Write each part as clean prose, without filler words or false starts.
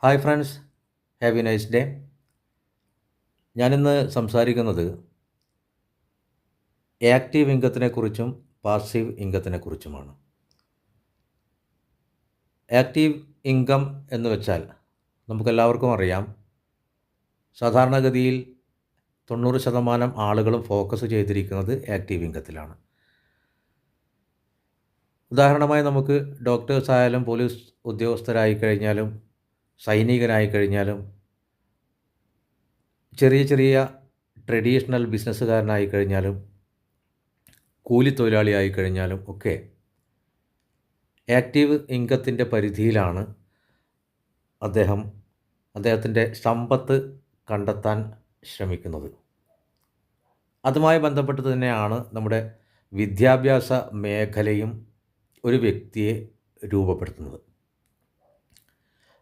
Hi friends, have A nice day. ഞാനിന്ന് സംസാരിക്കുന്നത് active ഇൻകത്തിനെക്കുറിച്ചും passive ഇൻകത്തിനെക്കുറിച്ചുമാണ്. Active income എന്ന് വെച്ചാൽ നമുക്കെല്ലാവർക്കും അറിയാം, സാധാരണഗതിയിൽ 90% ആളുകളും ഫോക്കസ് ചെയ്തിരിക്കുന്നത് ആക്റ്റീവ് ഇൻകത്തിലാണ്. ഉദാഹരണമായി നമുക്ക് ഡോക്ടേഴ്സ് ആയാലും പോലീസ് ഉദ്യോഗസ്ഥരായി കഴിഞ്ഞാലും സൈനികനായി കഴിഞ്ഞാലും ചെറിയ ചെറിയ ട്രഡീഷണൽ ബിസിനസ്സുകാരനായി കഴിഞ്ഞാലും കൂലിത്തൊഴിലാളിയായി കഴിഞ്ഞാലും ഒക്കെ ആക്റ്റീവ് ഇൻകത്തിൻ്റെ പരിധിയിലാണ് അദ്ദേഹത്തിൻ്റെ സമ്പത്ത് കണ്ടെത്താൻ ശ്രമിക്കുന്നത്. അതുമായി ബന്ധപ്പെട്ട് തന്നെയാണ് നമ്മുടെ വിദ്യാഭ്യാസ മേഖലയും ഒരു വ്യക്തിയെ രൂപപ്പെടുത്തുന്നത്.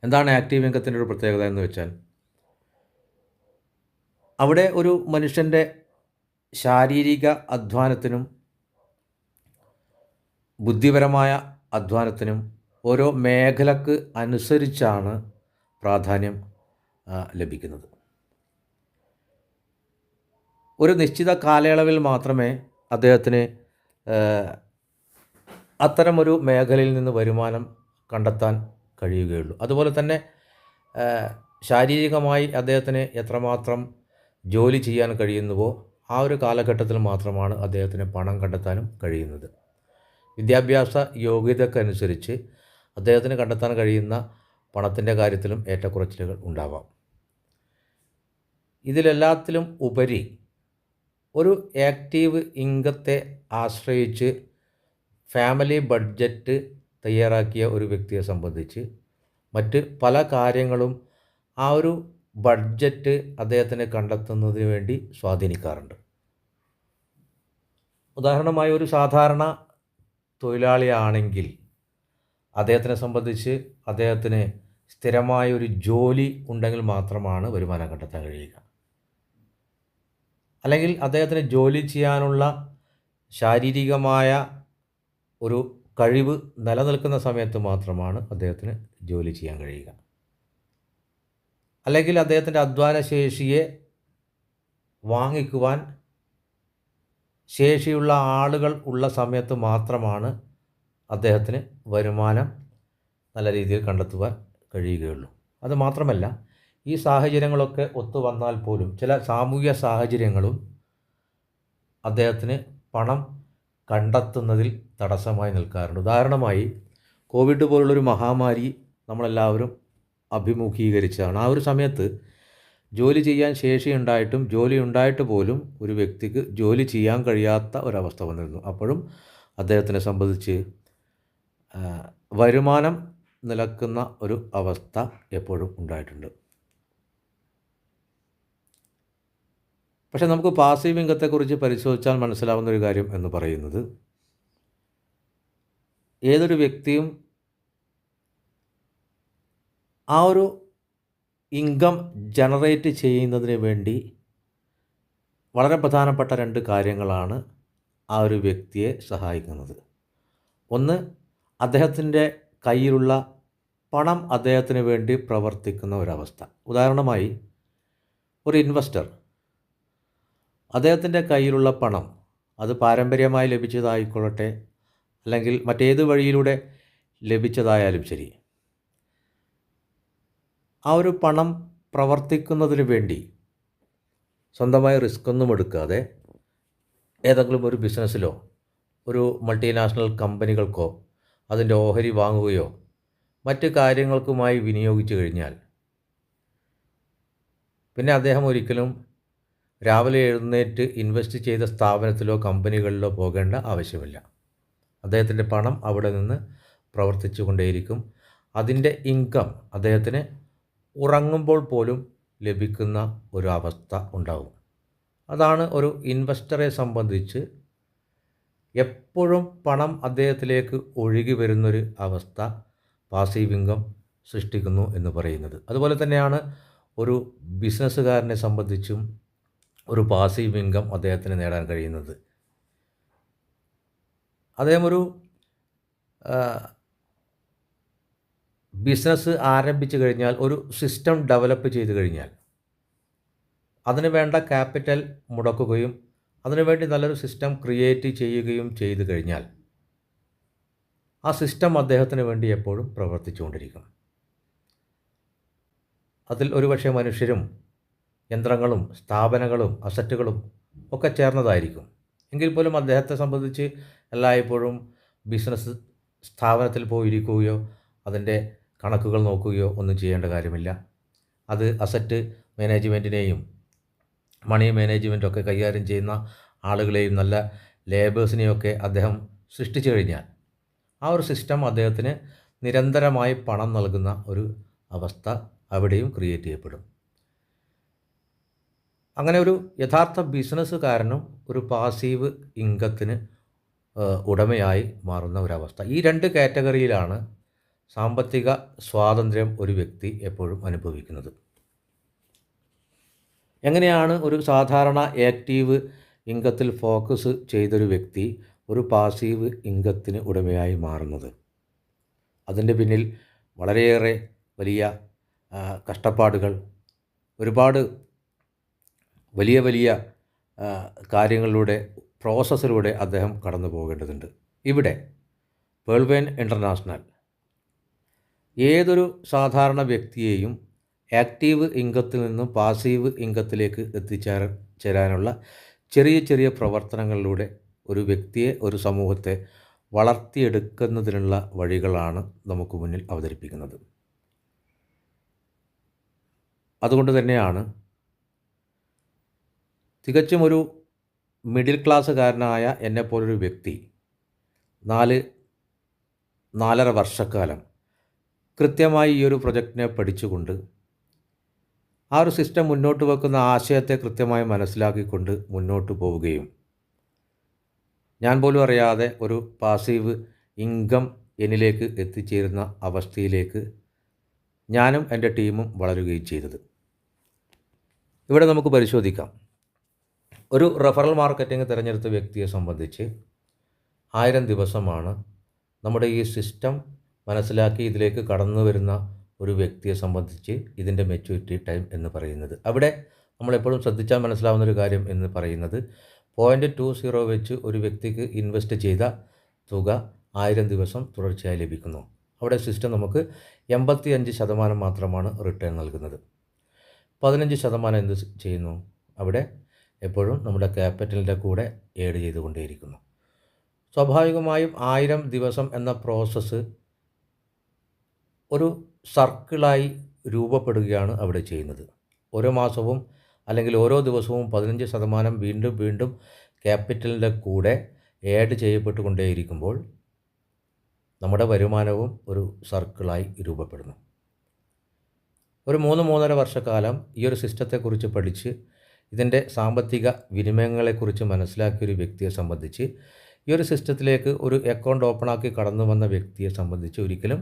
എന്താണ് ആക്റ്റീവ് ഇൻകത്തിൻ്റെ ഒരു പ്രത്യേകത എന്ന് വെച്ചാൽ, അവിടെ ഒരു മനുഷ്യൻ്റെ ശാരീരിക അധ്വാനത്തിനും ബുദ്ധിപരമായ അധ്വാനത്തിനും ഓരോ മേഖലക്ക് അനുസരിച്ചാണ് പ്രാധാന്യം ലഭിക്കുന്നത്. ഒരു നിശ്ചിത കാലയളവിൽ മാത്രമേ അദ്ദേഹത്തിന് അത്തരമൊരു മേഖലയിൽ നിന്ന് വരുമാനം കണ്ടെത്താൻ കഴിയുകയുള്ളൂ. അതുപോലെ തന്നെ ശാരീരികമായി അദ്ദേഹത്തിന് എത്രമാത്രം ജോലി ചെയ്യാൻ കഴിയുന്നുവോ ആ ഒരു കാലഘട്ടത്തിൽ മാത്രമാണ് അദ്ദേഹത്തിന് പണം കണ്ടെത്താനും കഴിയുന്നത്. വിദ്യാഭ്യാസ യോഗ്യതക്കനുസരിച്ച് അദ്ദേഹത്തിന് കണ്ടെത്താൻ കഴിയുന്ന പണത്തിൻ്റെ കാര്യത്തിലും ഏറ്റക്കുറച്ചിലുകൾ ഉണ്ടാവാം. ഇതിലെല്ലാത്തിലും ഉപരി ഒരു ആക്റ്റീവ് ഇൻകത്തെ ആശ്രയിച്ച് ഫാമിലി ബഡ്ജറ്റ് തയ്യാറാക്കിയ ഒരു വ്യക്തിയെ സംബന്ധിച്ച് മറ്റ് പല കാര്യങ്ങളും ആ ഒരു ബഡ്ജറ്റ് അദ്ദേഹത്തിന് കണ്ടെത്തുന്നതിന് വേണ്ടി സ്വാധീനിക്കാറുണ്ട്. ഉദാഹരണമായി ഒരു സാധാരണ തൊഴിലാളിയാണെങ്കിൽ അദ്ദേഹത്തിനെ സംബന്ധിച്ച് അദ്ദേഹത്തിന് സ്ഥിരമായൊരു ജോലി ഉണ്ടെങ്കിൽ മാത്രമാണ് വരുമാനം കണ്ടെത്താൻ കഴിയുക. അല്ലെങ്കിൽ അദ്ദേഹത്തിന് ജോലി ചെയ്യാനുള്ള ശാരീരികമായ ഒരു കഴിവ് നിലനിൽക്കുന്ന സമയത്ത് മാത്രമാണ് അദ്ദേഹത്തിന് ജോലി ചെയ്യാൻ കഴിയുക. അല്ലെങ്കിൽ അദ്ദേഹത്തിൻ്റെ അധ്വാനശേഷിയെ വാങ്ങിക്കുവാൻ ശേഷിയുള്ള ആളുകൾ ഉള്ള സമയത്ത് മാത്രമാണ് അദ്ദേഹത്തിന് വരുമാനം നല്ല രീതിയിൽ കണ്ടെത്തുവാൻ കഴിയുകയുള്ളൂ. അതുമാത്രമല്ല, ഈ സാഹചര്യങ്ങളൊക്കെ ഒത്തു വന്നാൽ പോലും ചില സാമൂഹിക സാഹചര്യങ്ങളും അദ്ദേഹത്തിന് പണം കണ്ടെത്തുന്നതിൽ തടസ്സമായി നിൽക്കാറുണ്ട്. ഉദാഹരണമായി കോവിഡ് പോലുള്ളൊരു മഹാമാരി നമ്മളെല്ലാവരും അഭിമുഖീകരിച്ചതാണ്. ആ ഒരു സമയത്ത് ജോലി ചെയ്യാൻ ശേഷിയുണ്ടായിട്ടും ജോലി ഉണ്ടായിട്ട് പോലും ഒരു വ്യക്തിക്ക് ജോലി ചെയ്യാൻ കഴിയാത്ത ഒരവസ്ഥ വന്നിരുന്നു. അപ്പോഴും അദ്ദേഹത്തിനെ സംബന്ധിച്ച് വരുമാനം നിലക്കുന്ന ഒരു അവസ്ഥ എപ്പോഴും ഉണ്ടായിട്ടുണ്ട്. പക്ഷേ നമുക്ക് പാസീവ് ഇൻകത്തെക്കുറിച്ച് പരിശോധിച്ചാൽ മനസ്സിലാവുന്ന ഒരു കാര്യം എന്ന് പറയുന്നത്, ഏതൊരു വ്യക്തിയും ആ ഒരു ഇൻകം ജനറേറ്റ് ചെയ്യുന്നതിന് വേണ്ടി വളരെ പ്രധാനപ്പെട്ട 2 കാര്യങ്ങളാണ് ആ ഒരു വ്യക്തിയെ സഹായിക്കുന്നത്. ഒന്ന്, അദ്ദേഹത്തിൻ്റെ കയ്യിലുള്ള പണം അദ്ദേഹത്തിന് വേണ്ടി പ്രവർത്തിക്കുന്ന ഒരവസ്ഥ. ഉദാഹരണമായി ഒരു ഇൻവെസ്റ്റർ അദ്ദേഹത്തിൻ്റെ കയ്യിലുള്ള പണം, അത് പാരമ്പര്യമായി ലഭിച്ചതായിക്കൊള്ളട്ടെ അല്ലെങ്കിൽ മറ്റേത് വഴിയിലൂടെ ലഭിച്ചതായാലും ശരി, ആ ഒരു പണം പ്രവർത്തിക്കുന്നതിന് വേണ്ടി സ്വന്തമായി റിസ്ക്കൊന്നും എടുക്കാതെ ഏതെങ്കിലും ഒരു ബിസിനസ്സിലോ ഒരു മൾട്ടിനാഷണൽ കമ്പനികൾക്കോ അതിൻ്റെ ഓഹരി വാങ്ങുകയോ മറ്റ് കാര്യങ്ങൾക്കുമായി വിനിയോഗിച്ചു കഴിഞ്ഞാൽ പിന്നെ അദ്ദേഹം ഒരിക്കലും രാവിലെ എഴുന്നേറ്റ് ഇൻവെസ്റ്റ് ചെയ്ത സ്ഥാപനത്തിലോ കമ്പനികളിലോ പോകേണ്ട ആവശ്യമില്ല. അദ്ദേഹത്തിൻ്റെ പണം അവിടെ നിന്ന് പ്രവർത്തിച്ചു കൊണ്ടേയിരിക്കും. അതിൻ്റെ ഇൻകം അദ്ദേഹത്തിന് ഉറങ്ങുമ്പോൾ പോലും ലഭിക്കുന്ന ഒരു അവസ്ഥ ഉണ്ടാകും. അതാണ് ഒരു ഇൻവെസ്റ്ററെ സംബന്ധിച്ച് എപ്പോഴും പണം അദ്ദേഹത്തിലേക്ക് ഒഴുകി വരുന്നൊരു അവസ്ഥ പാസീവ് ഇൻകം സൃഷ്ടിക്കുന്നു എന്ന് പറയുന്നത്. അതുപോലെ തന്നെയാണ് ഒരു ബിസിനസ്സുകാരനെ സംബന്ധിച്ചും ഒരു പാസീവ് ഇൻകം അദ്ദേഹത്തിന് നേടാൻ കഴിയുന്നത്. അദ്ദേഹം ഒരു ബിസിനസ് ആരംഭിച്ചു കഴിഞ്ഞാൽ, ഒരു സിസ്റ്റം ഡെവലപ്പ് ചെയ്തു കഴിഞ്ഞാൽ, അതിന് വേണ്ട ക്യാപിറ്റൽ മുടക്കുകയും അതിനുവേണ്ടി നല്ലൊരു സിസ്റ്റം ക്രിയേറ്റ് ചെയ്യുകയും ചെയ്തു കഴിഞ്ഞാൽ, ആ സിസ്റ്റം അദ്ദേഹത്തിന് വേണ്ടി എപ്പോഴും പ്രവർത്തിച്ചുകൊണ്ടിരിക്കും. അതിൽ ഒരുപക്ഷെ മനുഷ്യരും യന്ത്രങ്ങളും സ്ഥാപനങ്ങളും അസറ്റുകളും ഒക്കെ ചേർന്നതായിരിക്കും. എങ്കിൽ പോലും അദ്ദേഹത്തെ സംബന്ധിച്ച് എല്ലായ്പ്പോഴും ബിസിനസ് സ്ഥാപനത്തിൽ പോയിരിക്കുകയോ അതിൻ്റെ കണക്കുകൾ നോക്കുകയോ ഒന്നും ചെയ്യേണ്ട കാര്യമില്ല. അത് അസറ്റ് മാനേജ്മെൻറ്റിനെയും മണി മാനേജ്മെൻറ്റൊക്കെ കൈകാര്യം ചെയ്യുന്ന ആളുകളെയും നല്ല ലേബേഴ്സിനെയൊക്കെ അദ്ദേഹം സൃഷ്ടിച്ചു കഴിഞ്ഞാൽ, ആ ഒരു സിസ്റ്റം അദ്ദേഹത്തിന് നിരന്തരമായി പണം നൽകുന്ന ഒരു അവസ്ഥ അവിടെയും ക്രിയേറ്റ് ചെയ്യപ്പെടും. അങ്ങനെ ഒരു യഥാർത്ഥ ബിസിനസ്സുകാരനും ഒരു പാസീവ് ഇൻകത്തിന് ഉടമയായി മാറുന്ന ഒരവസ്ഥ. ഈ രണ്ട് കാറ്റഗറിയിലാണ് സാമ്പത്തിക സ്വാതന്ത്ര്യം ഒരു വ്യക്തി എപ്പോഴും അനുഭവിക്കുന്നത്. എങ്ങനെയാണ് ഒരു സാധാരണ ആക്റ്റീവ് ഇൻകത്തിൽ ഫോക്കസ് ചെയ്തൊരു വ്യക്തി ഒരു പാസീവ് ഇൻകത്തിന് ഉടമയായി മാറുന്നത്? അതിൻ്റെ പിന്നിൽ വളരെയേറെ വലിയ കഷ്ടപ്പാടുകൾ, ഒരുപാട് വലിയ വലിയ കാര്യങ്ങളിലൂടെ, പ്രോസസ്സിലൂടെ അദ്ദേഹം കടന്നു പോകേണ്ടതുണ്ട്. ഇവിടെ പേൾവൈൻ ഇൻ്റർനാഷണൽ ഏതൊരു സാധാരണ വ്യക്തിയെയും ആക്റ്റീവ് ഇൻകത്തിൽ നിന്നും പാസീവ് ഇൻകത്തിലേക്ക് എത്തിച്ചേരാനുള്ള ചെറിയ ചെറിയ പ്രവർത്തനങ്ങളിലൂടെ ഒരു വ്യക്തിയെ, ഒരു സമൂഹത്തെ വളർത്തിയെടുക്കുന്നതിനുള്ള വഴികളാണ് നമുക്ക് മുന്നിൽ അവതരിപ്പിക്കുന്നത്. അതുകൊണ്ട് തന്നെയാണ് തികച്ചും ഒരു മിഡിൽ ക്ലാസ്സുകാരനായ എന്നെപ്പോലൊരു വ്യക്തി 4-4.5 വർഷക്കാലം കൃത്യമായി ഈ ഒരു പ്രൊജക്റ്റിനെ പഠിച്ചുകൊണ്ട്, ആ ഒരു സിസ്റ്റം മുന്നോട്ട് വെക്കുന്ന ആശയത്തെ കൃത്യമായി മനസ്സിലാക്കിക്കൊണ്ട് മുന്നോട്ട് പോവുകയും, ഞാൻ പോലും അറിയാതെ ഒരു പാസീവ് ഇൻകം എന്നിലേക്ക് എത്തിച്ചേരുന്ന അവസ്ഥയിലേക്ക് ഞാനും എൻ്റെ ടീമും വളരുകയും ചെയ്തത്. ഇവിടെ നമുക്ക് പരിശോധിക്കാം. ഒരു റെഫറൽ മാർക്കറ്റിംഗ് തിരഞ്ഞെടുത്ത വ്യക്തിയെ സംബന്ധിച്ച് 1000 ദിവസമാണ് നമ്മുടെ ഈ സിസ്റ്റം മനസ്സിലാക്കി ഇതിലേക്ക് കടന്നു വരുന്ന ഒരു വ്യക്തിയെ സംബന്ധിച്ച് ഇതിൻ്റെ മെച്യൂരിറ്റി ടൈം എന്ന് പറയുന്നത്. അവിടെ നമ്മളെപ്പോഴും ശ്രദ്ധിച്ചാൽ മനസ്സിലാവുന്ന ഒരു കാര്യം എന്ന് പറയുന്നത് 0.20 വെച്ച് ഒരു വ്യക്തിക്ക് ഇൻവെസ്റ്റ് ചെയ്ത തുക 1000 ദിവസം തുടർച്ചയായി ലഭിക്കുന്നു. അവിടെ സിസ്റ്റം നമുക്ക് 85% മാത്രമാണ് റിട്ടേൺ നൽകുന്നത്. 15% എന്ത് ചെയ്യുന്നു? അവിടെ എപ്പോഴും നമ്മുടെ ക്യാപിറ്റലിൻ്റെ കൂടെ ഏഡ് ചെയ്തുകൊണ്ടേയിരിക്കുന്നു. സ്വാഭാവികമായും 1000 ദിവസം എന്ന പ്രോസസ്സ് ഒരു സർക്കിളായി രൂപപ്പെടുകയാണ് അവിടെ ചെയ്യുന്നത്. ഓരോ മാസവും അല്ലെങ്കിൽ ഓരോ ദിവസവും 15% വീണ്ടും വീണ്ടും ക്യാപിറ്റലിൻ്റെ കൂടെ ആഡ് ചെയ്യപ്പെട്ടുകൊണ്ടേയിരിക്കുമ്പോൾ നമ്മുടെ വരുമാനവും ഒരു സർക്കിളായി രൂപപ്പെടുന്നു. ഒരു 3-3.5 വർഷക്കാലം ഈ ഒരു സിസ്റ്റത്തെക്കുറിച്ച് പഠിച്ച് ഇതിൻ്റെ സാമ്പത്തിക വിനിമയങ്ങളെക്കുറിച്ച് മനസ്സിലാക്കിയൊരു വ്യക്തിയെ സംബന്ധിച്ച്, ഈ ഒരു സിസ്റ്റത്തിലേക്ക് ഒരു അക്കൗണ്ട് ഓപ്പണാക്കി കടന്നു വന്ന വ്യക്തിയെ സംബന്ധിച്ച് ഒരിക്കലും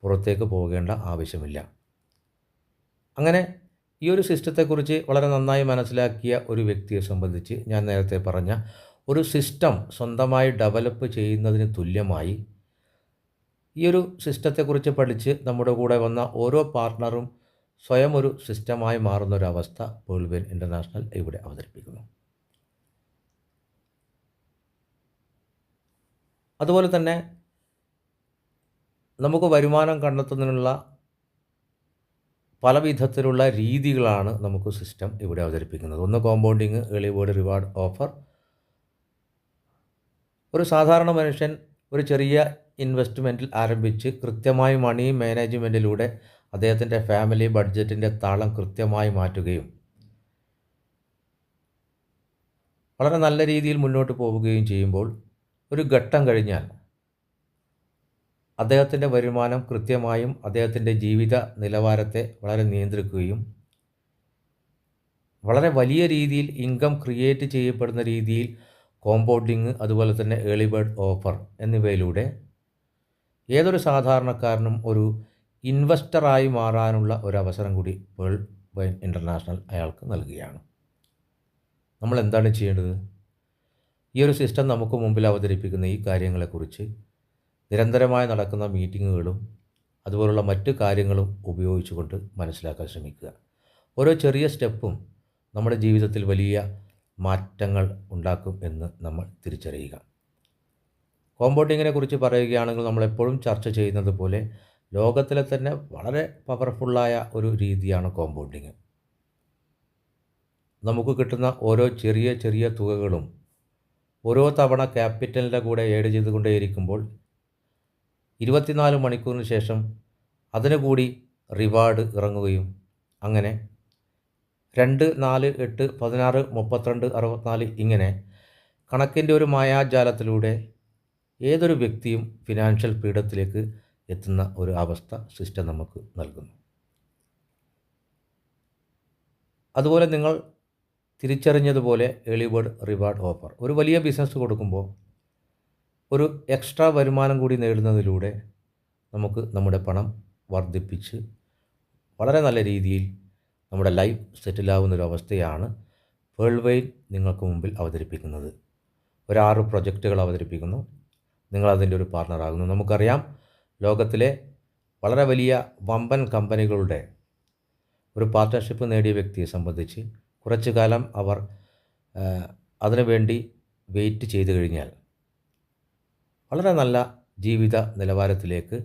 പുറത്തേക്ക് പോകേണ്ട ആവശ്യമില്ല. അങ്ങനെ ഈ ഒരു സിസ്റ്റത്തെക്കുറിച്ച് വളരെ നന്നായി മനസ്സിലാക്കിയ ഒരു വ്യക്തിയെ സംബന്ധിച്ച് ഞാൻ നേരത്തെ പറഞ്ഞ ഒരു സിസ്റ്റം സ്വന്തമായി ഡെവലപ്പ് ചെയ്യുന്നതിന് തുല്യമായി ഈ ഒരു സിസ്റ്റത്തെക്കുറിച്ച് പഠിച്ച് നമ്മുടെ കൂടെ വന്ന ഓരോ പാർട്ട്ണറും സ്വയം ഒരു സിസ്റ്റമായി മാറുന്നൊരവസ്ഥ പേൾവൈൻ ഇൻ്റർനാഷണൽ ഇവിടെ അവതരിപ്പിക്കുന്നു. അതുപോലെ തന്നെ നമുക്ക് വരുമാനം കണ്ടെത്തുന്നതിനുള്ള പല വിധത്തിലുള്ള രീതികളാണ് നമുക്ക് സിസ്റ്റം ഇവിടെ അവതരിപ്പിക്കുന്നത്. ഒന്ന് compounding, early bird reward offer. ഒരു സാധാരണ മനുഷ്യൻ ഒരു ചെറിയ ഇൻവെസ്റ്റ്മെൻറ്റിൽ ആരംഭിച്ച് കൃത്യമായി മണി മാനേജ്മെൻറ്റിലൂടെ അദ്ദേഹത്തിൻ്റെ ഫാമിലി ബഡ്ജറ്റിൻ്റെ താളം കൃത്യമായി മാറ്റുകയും വളരെ നല്ല രീതിയിൽ മുന്നോട്ട് പോവുകയും ചെയ്യുമ്പോൾ ഒരു ഘട്ടം കഴിഞ്ഞാൽ അദ്ദേഹത്തിൻ്റെ വരുമാനം കൃത്യമായും അദ്ദേഹത്തിൻ്റെ ജീവിത നിലവാരത്തെ വളരെ നിയന്ത്രിക്കുകയും വളരെ വലിയ രീതിയിൽ ഇൻകം ക്രിയേറ്റ് ചെയ്യപ്പെടുന്ന രീതിയിൽ കോമ്പൗണ്ടിങ്, അതുപോലെ തന്നെ ഏർലി ബേർഡ് ഓഫർ എന്നിവയിലൂടെ ഏതൊരു സാധാരണക്കാരനും ഒരു ഇൻവെസ്റ്ററായി മാറാനുള്ള ഒരവസരം കൂടി പേൾവൈൻ ഇൻ്റർനാഷണൽ അയാൾക്ക് നൽകുകയാണ്. നമ്മൾ എന്താണ് ചെയ്യേണ്ടത്? ഈ ഒരു സിസ്റ്റം നമുക്ക് മുമ്പിൽ അവതരിപ്പിക്കുന്ന ഈ കാര്യങ്ങളെക്കുറിച്ച് നിരന്തരമായി നടക്കുന്ന മീറ്റിങ്ങുകളും അതുപോലുള്ള മറ്റു കാര്യങ്ങളും ഉപയോഗിച്ചുകൊണ്ട് മനസ്സിലാക്കാൻ ശ്രമിക്കുക. ഓരോ ചെറിയ സ്റ്റെപ്പും നമ്മുടെ ജീവിതത്തിൽ വലിയ മാറ്റങ്ങൾ ഉണ്ടാക്കും എന്ന് നമ്മൾ തിരിച്ചറിയുക. കോമ്പൗണ്ടിങ്ങിനെ കുറിച്ച് പറയുകയാണെങ്കിൽ നമ്മളെപ്പോഴും ചർച്ച ചെയ്യുന്നത് പോലെ ലോകത്തിലെ തന്നെ വളരെ പവർഫുള്ളായ ഒരു രീതിയാണ് കോമ്പൗണ്ടിങ്. നമുക്ക് കിട്ടുന്ന ഓരോ ചെറിയ ചെറിയ തുകകളും ഓരോ തവണ ക്യാപിറ്റലിൻ്റെ കൂടെ ഏഡ് ചെയ്തുകൊണ്ടേയിരിക്കുമ്പോൾ 24 മണിക്കൂറിന് ശേഷം അതിന് കൂടി റിവാർഡ് ഇറങ്ങുകയും അങ്ങനെ 2, 4, 8, 16, 32, 64 ഇങ്ങനെ കണക്കിൻ്റെ ഒരു മായാജാലത്തിലൂടെ ഏതൊരു വ്യക്തിയും ഫിനാൻഷ്യൽ ഫ്രീഡത്തിലേക്ക് എത്തുന്ന ഒരു അവസ്ഥ സിസ്റ്റം നമുക്ക് നൽകുന്നു. അതുപോലെ നിങ്ങൾ തിരിച്ചറിഞ്ഞതുപോലെ ഏർലി ബേർഡ് റിവാർഡ് ഓഫർ ഒരു വലിയ ബിസിനസ് കൊടുക്കുമ്പോൾ ഒരു എക്സ്ട്രാ വരുമാനം കൂടി നേടുന്നതിലൂടെ നമുക്ക് നമ്മുടെ പണം വർദ്ധിപ്പിച്ച് വളരെ നല്ല രീതിയിൽ നമ്മുടെ ലൈഫ് സെറ്റിലാവുന്നൊരവസ്ഥയാണ് പേൾവൈൻ നിങ്ങൾക്ക് മുമ്പിൽ അവതരിപ്പിക്കുന്നത്. 6 പ്രൊജക്റ്റുകൾ അവതരിപ്പിക്കുന്നു. നിങ്ങളതിൻ്റെ ഒരു പാർട്ണറാകുന്നു. നമുക്കറിയാം, ലോകത്തിലെ വളരെ വലിയ വമ്പൻ കമ്പനികളുടെ ഒരു പാർട്ട്ണർഷിപ്പ് നേടിയ വ്യക്തിയെ സംബന്ധിച്ച് കുറച്ചു കാലം അവർ അതിനുവേണ്ടി വെയിറ്റ് ചെയ്തു കഴിഞ്ഞാൽ വളരെ നല്ല ജീവിത നിലവാരത്തിലേക്ക്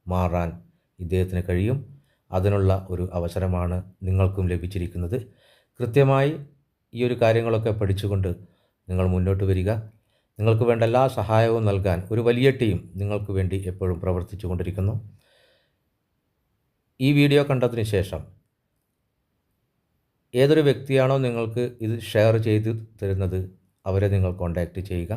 മാറാൻ ഇദ്ദേഹത്തിന് കഴിയും. അതിനുള്ള ഒരു അവസരമാണ് നിങ്ങൾക്കും ലഭിച്ചിരിക്കുന്നത്. കൃത്യമായി ഈ ഒരു കാര്യങ്ങളൊക്കെ പഠിച്ചുകൊണ്ട് നിങ്ങൾ മുന്നോട്ട് വരിക. നിങ്ങൾക്ക് വേണ്ട എല്ലാ സഹായവും നൽകാൻ ഒരു വലിയ ടീം നിങ്ങൾക്ക് വേണ്ടി എപ്പോഴും പ്രവർത്തിച്ചു കൊണ്ടിരിക്കുന്നു. ഈ വീഡിയോ കണ്ടതിന് ശേഷം ഏതൊരു വ്യക്തിയാണോ നിങ്ങൾക്ക് ഇത് ഷെയർ ചെയ്ത് തരുന്നത് അവരെ നിങ്ങൾ കോൺടാക്റ്റ് ചെയ്യുക.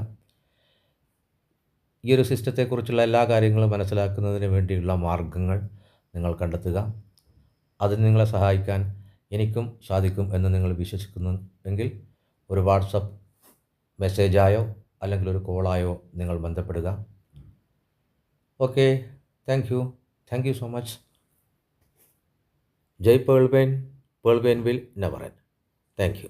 ഈ ഒരു സിസ്റ്റത്തെക്കുറിച്ചുള്ള എല്ലാ കാര്യങ്ങളും മനസ്സിലാക്കുന്നതിന് വേണ്ടിയുള്ള മാർഗങ്ങൾ നിങ്ങൾ കണ്ടെത്തുക. അതിന് നിങ്ങളെ സഹായിക്കാൻ എനിക്കും സാധിക്കും എന്ന് നിങ്ങൾ വിശ്വസിക്കുന്നു എങ്കിൽ ഒരു വാട്സപ്പ് മെസ്സേജായോ അല്ലെങ്കിൽ ഒരു കോളായോ നിങ്ങൾ ബന്ധപ്പെടുക. Okay, thank you so much. ജയ് Pearlvine. Pearlvine will never end. Thank U.